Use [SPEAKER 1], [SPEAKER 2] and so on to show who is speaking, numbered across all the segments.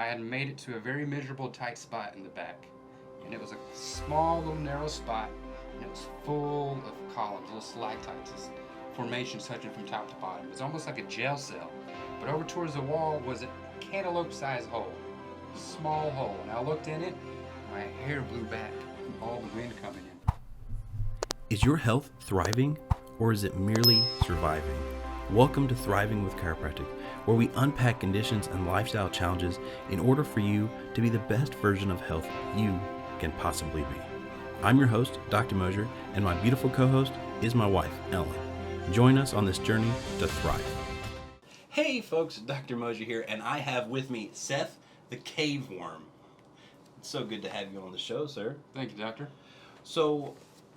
[SPEAKER 1] had made it to a very miserable, tight spot in the back. And it was a small, little, narrow spot, and it was full of columns, little stalactites, this formation touching from top to bottom. It was almost like a jail cell. But over towards the wall was a cantaloupe-sized hole, small hole. And I looked in it, my hair blew back from all the wind coming in.
[SPEAKER 2] Is your health thriving, or is it merely surviving? Welcome to Thriving with Chiropractic, where we unpack conditions and lifestyle challenges in order for you to be the best version of health you can possibly be. I'm your host, Dr. Mosier, and my beautiful co-host is my wife, Ellen. Join us on this journey to thrive. Hey folks, Dr. Mosier here, and I have with me Seth, the cave worm. It's so good to have you on the show, sir.
[SPEAKER 1] Thank you, doctor.
[SPEAKER 2] So,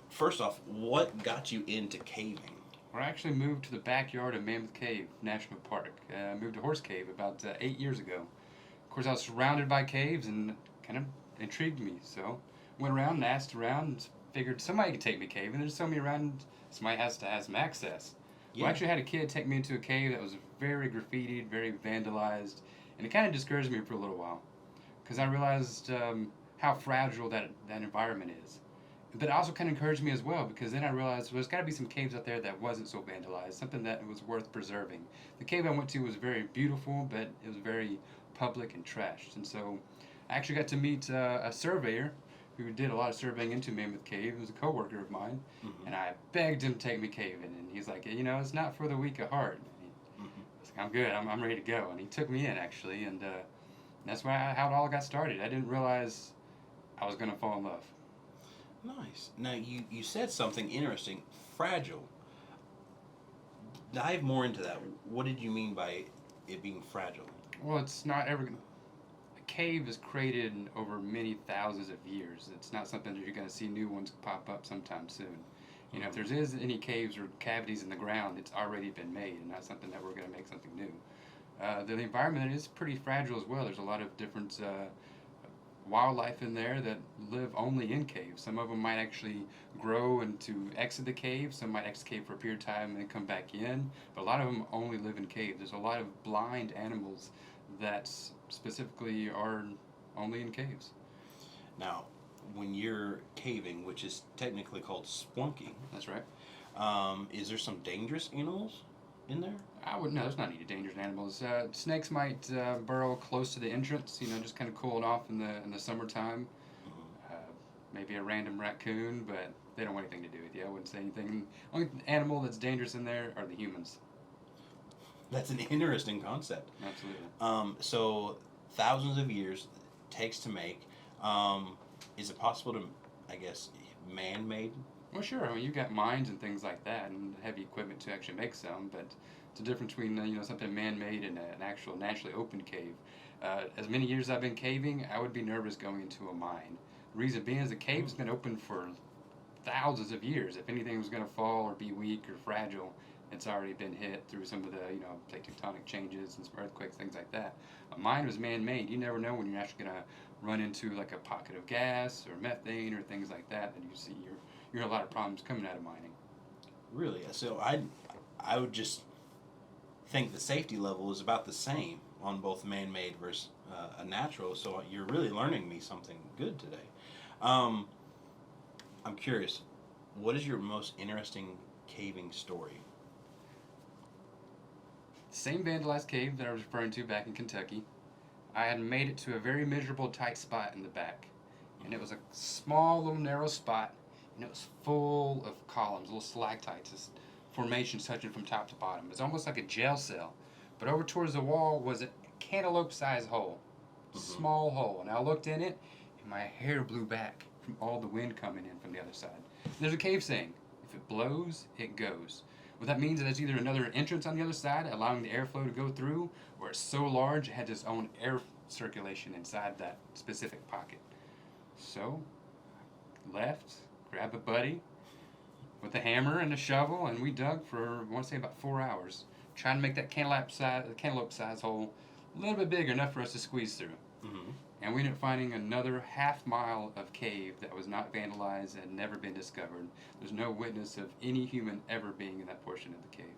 [SPEAKER 2] first off, what got you into caving?
[SPEAKER 1] Well, I actually moved to the backyard of Mammoth Cave National Park. I moved to Horse Cave about 8 years ago. Of course, I was surrounded by caves and kind of intrigued me. So went around and asked around and figured somebody could take me caving. They just told me around somebody has to have some access.
[SPEAKER 2] Yeah.
[SPEAKER 1] Well, I actually had a kid take me into a cave that was very graffitied, very vandalized, and it kind of discouraged me for a little while because I realized how fragile that environment is. But it also kind of encouraged me as well because then I realized there's got to be some caves out there that wasn't so vandalized, something that was worth preserving. The cave I went to was very beautiful, but it was very public and trashed. And so I actually got to meet a surveyor who did a lot of surveying into Mammoth Cave. He was a coworker of mine, and I begged him to take me caving. And he's like, you know, it's not for the weak of heart. I was like, I'm good, I'm ready to go. And he took me in, actually, and that's how it all got started. I didn't realize I was going to fall in love.
[SPEAKER 2] Nice. Now, you said something interesting, fragile. Dive more into that. What did you mean by it being fragile?
[SPEAKER 1] Well, it's not ever going to... A cave is created over many thousands of years. It's not something that you're going to see new ones pop up sometime soon. You know, if there is any caves or cavities in the ground, it's already been made, and not something that we're going to make something new. The environment is pretty fragile as well. There's a lot of different wildlife in there that live only in caves. Some of them might actually grow and to exit the cave. Some might exit the cave for a period of time and then come back in. But a lot of them only live in caves. There's a lot of blind animals that specifically are only in caves.
[SPEAKER 2] Now, when you're caving, which is technically called spelunking,
[SPEAKER 1] That's right.
[SPEAKER 2] is there some dangerous animals in there?
[SPEAKER 1] I wouldn't know. There's not any dangerous animals. Snakes might burrow close to the entrance, you know, just kind of cooling off in the summertime. Maybe a random raccoon, but they don't want anything to do with you. I wouldn't say anything. The only animal that's dangerous in there are the humans.
[SPEAKER 2] That's an interesting concept.
[SPEAKER 1] Absolutely.
[SPEAKER 2] So, thousands of years it takes to make. Is it possible to, I guess, man-made?
[SPEAKER 1] Well, sure. I mean, you've got mines and things like that, and heavy equipment to actually make some. But it's a difference between something man-made and an actual naturally open cave. As many years I've been caving, I would be nervous going into a mine. The reason being is the cave's been open for thousands of years. If anything was going to fall or be weak or fragile, it's already been hit through some of the plate tectonic changes and some earthquakes, things like that. A mine was man-made. You never know when you're actually going to run into like a pocket of gas or methane or things like that, and you see you're in a lot of problems coming out of mining.
[SPEAKER 2] Really? So I would just think the safety level is about the same on both man-made versus a natural. So you're really learning me something good today. I'm curious. What is your most interesting caving story?
[SPEAKER 1] Same vandalized cave that I was referring to back in Kentucky. I had made it to a very miserable, tight spot in the back, and it was a small, little, narrow spot. And it was full of columns, little stalactites, this formations touching from top to bottom. It was almost like a jail cell. But over towards the wall was a cantaloupe-sized hole, small hole. And I looked in it, and my hair blew back from all the wind coming in from the other side. And there's a cave saying, if it blows, it goes. What that means is there's either another entrance on the other side, allowing the airflow to go through, or it's so large it had its own air circulation inside that specific pocket. So, left, grabbed a buddy with a hammer and a shovel, and we dug for, I want to say, about 4 hours, trying to make that cantaloupe size hole a little bit bigger, enough for us to squeeze through. And we ended up finding another half mile of cave that was not vandalized and never been discovered. There's no witness of any human ever being in that portion of the cave.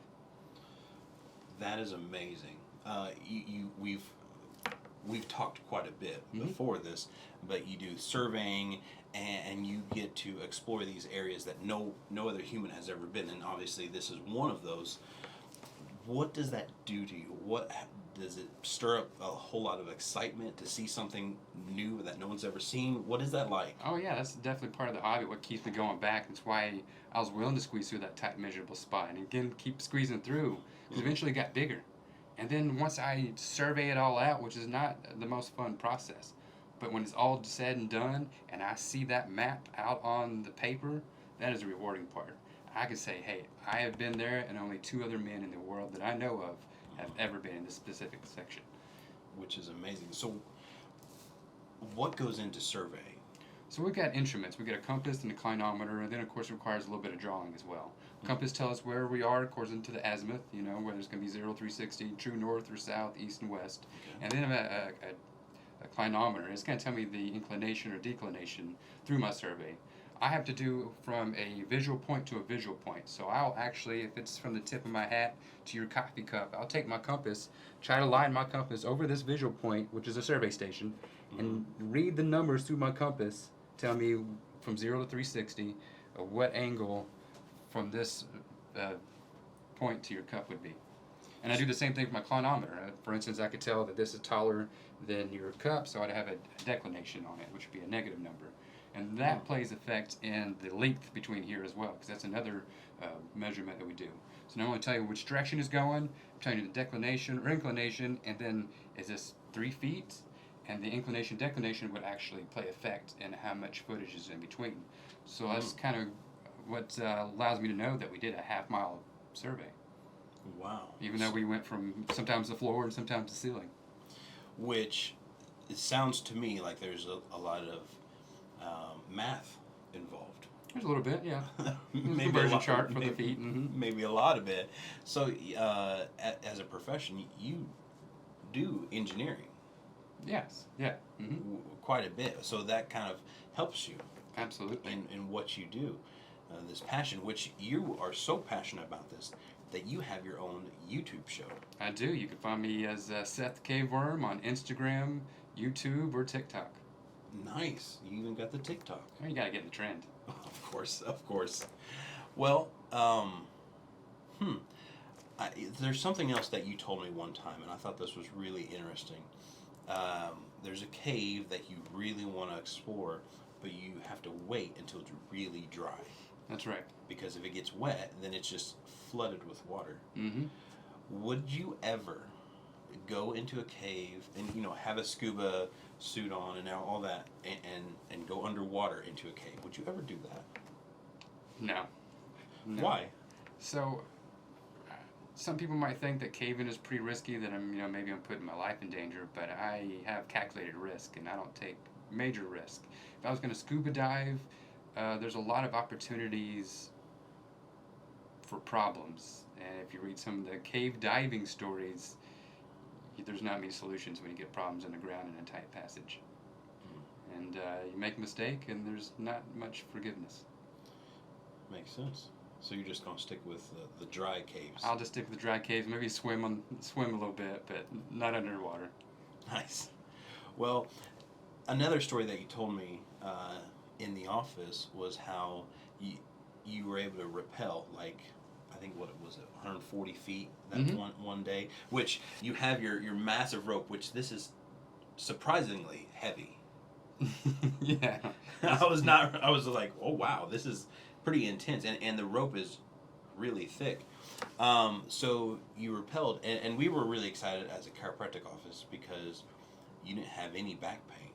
[SPEAKER 2] That is amazing. We've we've talked quite a bit
[SPEAKER 1] Mm-hmm.
[SPEAKER 2] before this, but you do surveying and you get to explore these areas that no other human has ever been, and obviously this is one of those. What does that do to you? What does it stir up a whole lot of excitement to see something new that no one's ever seen? What is that like?
[SPEAKER 1] Oh yeah, that's definitely part of the hobby. What keeps me going back. That's why I was willing to squeeze through that tight, measurable spot, and again keep squeezing through. Because eventually it got bigger, and then once I survey it all out, which is not the most fun process, but when it's all said and done, and I see that map out on the paper, that is a rewarding part. I can say, hey, I have been there, and only 2 other men in the world that I know of have ever been in this specific section.
[SPEAKER 2] Which is amazing. So, what goes into surveying?
[SPEAKER 1] So we've got instruments. We've got a compass and a clinometer, and then of course it requires a little bit of drawing as well. Compass tells us where we are according to the azimuth, whether it's going to be 0, 360, true north or south, east and west.
[SPEAKER 2] Okay.
[SPEAKER 1] And then a clinometer is going to tell me the inclination or declination through my survey. I have to do from a visual point to a visual point. So I'll actually, if it's from the tip of my hat to your coffee cup, I'll take my compass, try to line my compass over this visual point, which is a survey station, and read the numbers through my compass, tell me from 0 to 360 what angle from this point to your cup would be. And I do the same thing for my clinometer. For instance, I could tell that this is taller than your cup, so I'd have a declination on it, which would be a negative number. And that plays effect in the length between here as well, because that's another measurement that we do. So not only tell you which direction is going, I'm telling you the declination or inclination, and then is this 3 feet? And the inclination declination would actually play effect in how much footage is in between. So that's kind of what allows me to know that we did a half-mile survey.
[SPEAKER 2] Wow.
[SPEAKER 1] Even though we went from sometimes the floor and sometimes the ceiling.
[SPEAKER 2] Which, it sounds to me like there's a lot of math involved.
[SPEAKER 1] There's a little bit, yeah.
[SPEAKER 2] Maybe
[SPEAKER 1] conversion chart for the feet.
[SPEAKER 2] Maybe a lot of it. So, as a profession, you do engineering.
[SPEAKER 1] Yes, yeah.
[SPEAKER 2] Quite a bit. So that kind of helps you
[SPEAKER 1] Absolutely.
[SPEAKER 2] in what you do. This passion, which you are so passionate about this, that you have your own YouTube show.
[SPEAKER 1] I do. You can find me as Seth Caveworm on Instagram, YouTube, or TikTok.
[SPEAKER 2] Nice. You even got the TikTok.
[SPEAKER 1] Oh, you got to get in the trend.
[SPEAKER 2] Of course. Well, there's something else that you told me one time, and I thought this was really interesting. There's a cave that you really want to explore, but you have to wait until it's really dry.
[SPEAKER 1] That's right.
[SPEAKER 2] Because if it gets wet, then it's just flooded with water.
[SPEAKER 1] Mm-hmm.
[SPEAKER 2] Would you ever go into a cave and have a scuba suit on and all that and go underwater into a cave? Would you ever do that?
[SPEAKER 1] No.
[SPEAKER 2] Why?
[SPEAKER 1] So, some people might think that caving is pretty risky, that maybe I'm putting my life in danger, but I have calculated risk and I don't take major risk. If I was going to scuba dive, there's a lot of opportunities for problems. And if you read some of the cave diving stories, there's not many solutions when you get problems in the ground in a tight passage. And you make a mistake and there's not much forgiveness.
[SPEAKER 2] Makes sense. So you're just going to stick with the dry caves.
[SPEAKER 1] I'll just stick with the dry caves, maybe swim a little bit, but not underwater.
[SPEAKER 2] Nice. Well, another story that you told me in the office was how you were able to rappel, like, I think what it was, 140 feet that one day, which you have your massive rope, which this is surprisingly heavy.
[SPEAKER 1] Yeah.
[SPEAKER 2] I was like, oh wow, this is pretty intense, and the rope is really thick. So you rappelled, and we were really excited as a chiropractic office because you didn't have any back pain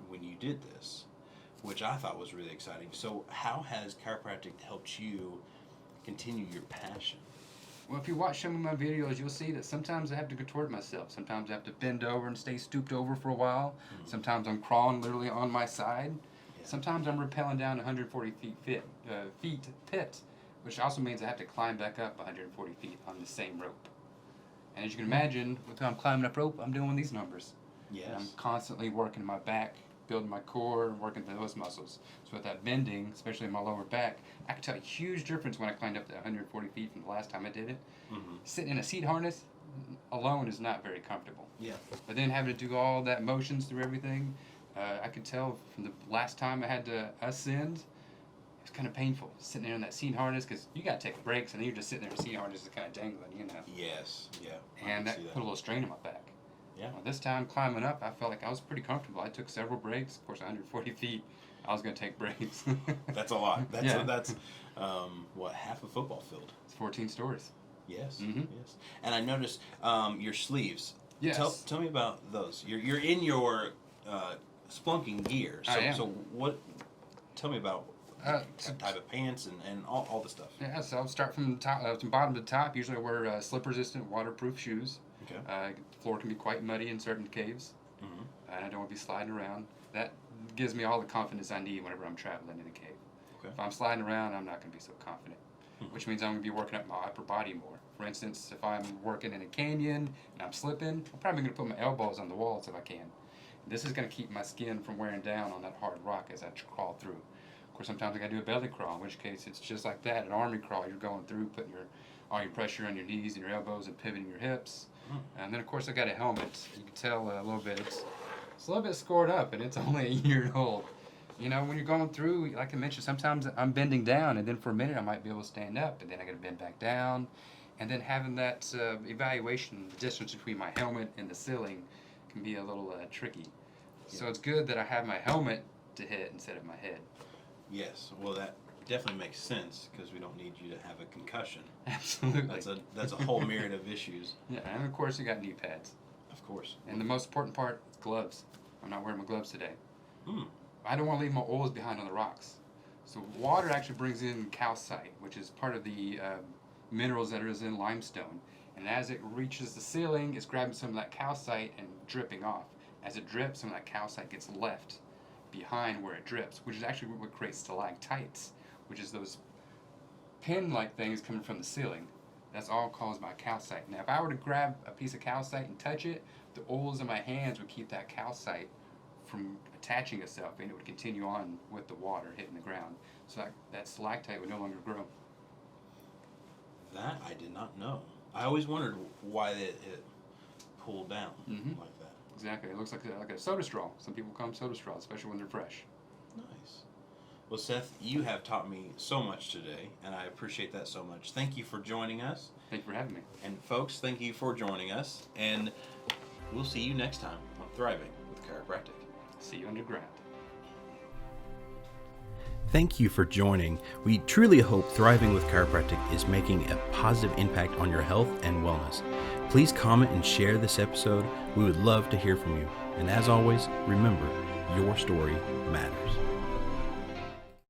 [SPEAKER 2] when you did this, which I thought was really exciting. So how has chiropractic helped you continue your passion?
[SPEAKER 1] Well, if you watch some of my videos, you'll see that sometimes I have to contort myself. Sometimes I have to bend over and stay stooped over for a while. Sometimes I'm crawling literally on my side. Yeah. Sometimes I'm rappelling down 140 feet pit, which also means I have to climb back up 140 feet on the same rope. And as you can imagine, when I'm climbing up rope, I'm doing these numbers.
[SPEAKER 2] Yes.
[SPEAKER 1] And I'm constantly working my back, building my core, and working those muscles. So with that bending, especially in my lower back, I can tell a huge difference when I climbed up to 140 feet from the last time I did it. Sitting in a seat harness, alone is not very comfortable.
[SPEAKER 3] Yeah.
[SPEAKER 1] But then having to do all that motions through everything, I could tell from the last time I had to ascend, it was kind of painful sitting there in that seat harness, because you got to take breaks, and then you're just sitting there in the seat harness kind of dangling, you know.
[SPEAKER 3] Yes. Yeah.
[SPEAKER 1] And that put a little strain on my back.
[SPEAKER 3] Yeah.
[SPEAKER 1] Well, this time climbing up, I felt like I was pretty comfortable. I took several breaks. Of course, 140 feet, I was going to take breaks.
[SPEAKER 3] That's a lot. That's
[SPEAKER 1] Yeah.
[SPEAKER 3] that's what, half a football field?
[SPEAKER 1] It's 14 stories.
[SPEAKER 3] Yes.
[SPEAKER 1] Mhm.
[SPEAKER 3] Yes. And I noticed your sleeves.
[SPEAKER 1] Yes.
[SPEAKER 3] Tell me about those. You're in your splunking gear. So
[SPEAKER 1] I am.
[SPEAKER 3] so what? Tell me about
[SPEAKER 1] So-
[SPEAKER 3] type of pants and all the stuff.
[SPEAKER 1] Yeah, so I'll start from top, from bottom to top. Usually I wear slip-resistant, waterproof shoes.
[SPEAKER 3] Okay.
[SPEAKER 1] The floor can be quite muddy in certain caves,
[SPEAKER 3] Mm-hmm.
[SPEAKER 1] and I don't want to be sliding around. That gives me all the confidence I need whenever I'm traveling in a cave.
[SPEAKER 3] Okay.
[SPEAKER 1] If I'm sliding around, I'm not going to be so confident, which means I'm going to be working up my upper body more. For instance, if I'm working in a canyon and I'm slipping, I'm probably going to put my elbows on the walls if I can. This is going to keep my skin from wearing down on that hard rock as I crawl through. Of course, sometimes I got to do a belly crawl, in which case it's just like that, an army crawl. You're going through, putting all your pressure on your knees and your elbows and pivoting your hips. And then, of course, I got a helmet. You can tell a little bit. It's a little bit scored up, and it's only a year old. You know, when you're going through, like I mentioned, sometimes I'm bending down, and then for a minute I might be able to stand up, and then I got to bend back down. And then having that evaluation, the distance between my helmet and the ceiling can be a little tricky. So it's good that I have my helmet to hit instead of my head.
[SPEAKER 3] Yes. Well, that definitely makes sense because we don't need you to have a concussion.
[SPEAKER 1] Absolutely.
[SPEAKER 3] That's a whole myriad of issues.
[SPEAKER 1] Yeah, and of course you got knee pads.
[SPEAKER 3] Of course.
[SPEAKER 1] And the most important part is gloves. I'm not wearing my gloves today.
[SPEAKER 3] Hmm.
[SPEAKER 1] I don't want to leave my oils behind on the rocks. So water actually brings in calcite, which is part of the minerals that is in limestone. And as it reaches the ceiling, it's grabbing some of that calcite and dripping off. As it drips, some of that calcite gets left behind where it drips, which is actually what creates stalactites, which is those pin-like things coming from the ceiling. That's all caused by calcite. Now, if I were to grab a piece of calcite and touch it, the oils in my hands would keep that calcite from attaching itself, and it would continue on with the water hitting the ground. So that stalactite would no longer grow.
[SPEAKER 3] That I did not know. I always wondered why it pulled down
[SPEAKER 1] Mhm.
[SPEAKER 3] like that.
[SPEAKER 1] Exactly. It looks like a soda straw. Some people call them soda straws, especially when they're fresh.
[SPEAKER 3] Nice. Well, Seth, you have taught me so much today, and I appreciate that so much. Thank you for joining us.
[SPEAKER 1] Thank you for having me.
[SPEAKER 3] And folks, thank you for joining us, and we'll see you next time on Thriving with Chiropractic.
[SPEAKER 1] See you underground.
[SPEAKER 2] Thank you for joining. We truly hope Thriving with Chiropractic is making a positive impact on your health and wellness. Please comment and share this episode. We would love to hear from you. And as always, remember, your story matters.